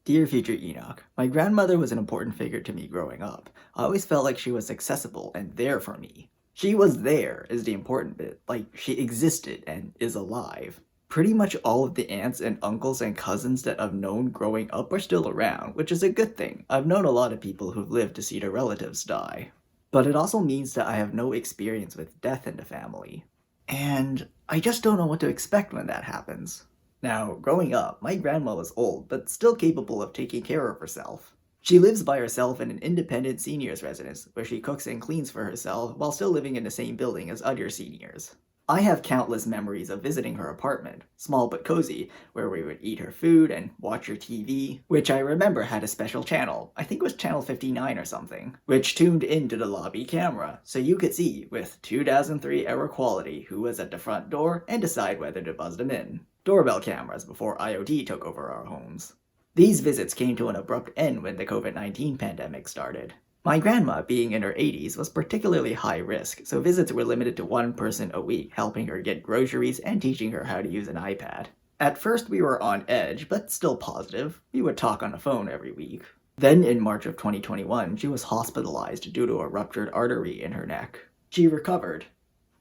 Dear future Enoch, my grandmother was an important figure to me growing up. I always felt like she was accessible and there for me. She was there is the important bit, like she existed and is alive. Pretty much all of the aunts and uncles and cousins that I've known growing up are still around, which is a good thing. I've known a lot of people who've lived to see their relatives die. But it also means that I have no experience with death in the family. And I just don't know what to expect when that happens. Now, growing up, my grandma was old, but still capable of taking care of herself. She lives by herself in an independent seniors residence, where she cooks and cleans for herself while still living in the same building as other seniors. I have countless memories of visiting her apartment, small but cozy, where we would eat her food and watch her TV, which I remember had a special channel, I think it was channel 59 or something, which tuned into the lobby camera, so you could see, with 2003 era quality, who was at the front door and decide whether to buzz them in. Doorbell cameras before IoT took over our homes. These visits came to an abrupt end when the COVID-19 pandemic started. My grandma, being in her 80s, was particularly high risk, so visits were limited to one person a week, helping her get groceries and teaching her how to use an iPad. At first we were on edge, but still positive. We would talk on the phone every week. Then in March of 2021, she was hospitalized due to a ruptured artery in her neck. She recovered,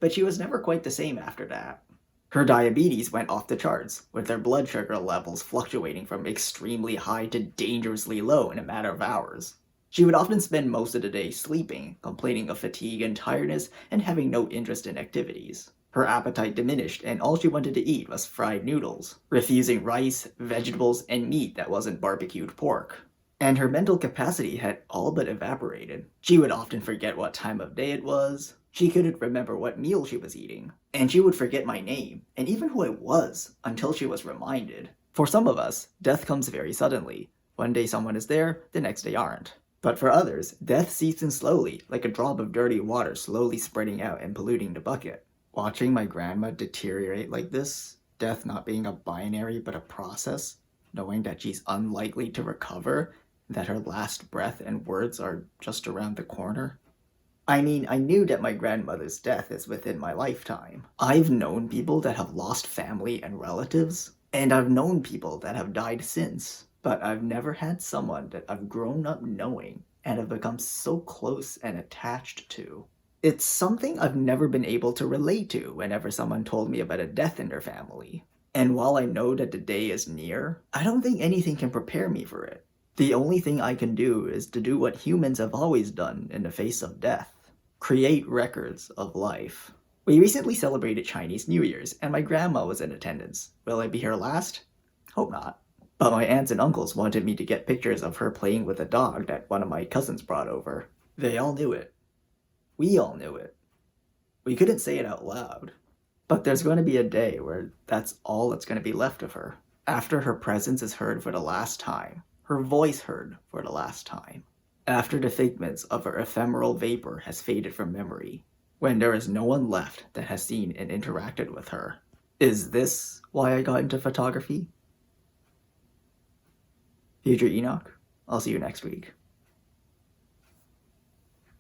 but she was never quite the same after that. Her diabetes went off the charts, with her blood sugar levels fluctuating from extremely high to dangerously low in a matter of hours. She would often spend most of the day sleeping, complaining of fatigue and tiredness, and having no interest in activities. Her appetite diminished, and all she wanted to eat was fried noodles, refusing rice, vegetables, and meat that wasn't barbecued pork. And her mental capacity had all but evaporated. She would often forget what time of day it was. She couldn't remember what meal she was eating. And she would forget my name, and even who I was, until she was reminded. For some of us, death comes very suddenly. One day someone is there, the next day aren't. But for others, death seeps in slowly, like a drop of dirty water slowly spreading out and polluting the bucket. Watching my grandma deteriorate like this, death not being a binary but a process, knowing that she's unlikely to recover, that her last breath and words are just around the corner. I mean, I knew that my grandmother's death is within my lifetime. I've known people that have lost family and relatives, and I've known people that have died since, but I've never had someone that I've grown up knowing and have become so close and attached to. It's something I've never been able to relate to whenever someone told me about a death in their family. And while I know that the day is near, I don't think anything can prepare me for it. The only thing I can do is to do what humans have always done in the face of death. Create records of life. We recently celebrated Chinese New Year's, and my grandma was in attendance. Will I be here last? Hope not. But my aunts and uncles wanted me to get pictures of her playing with a dog that one of my cousins brought over. They all knew it. We all knew it. We couldn't say it out loud. But there's going to be a day where that's all that's going to be left of her. After her presence is heard for the last time. Her voice heard for the last time. After the figments of her ephemeral vapor has faded from memory, when there is no one left that has seen and interacted with her. Is this why I got into photography? Future Enoch, I'll see you next week.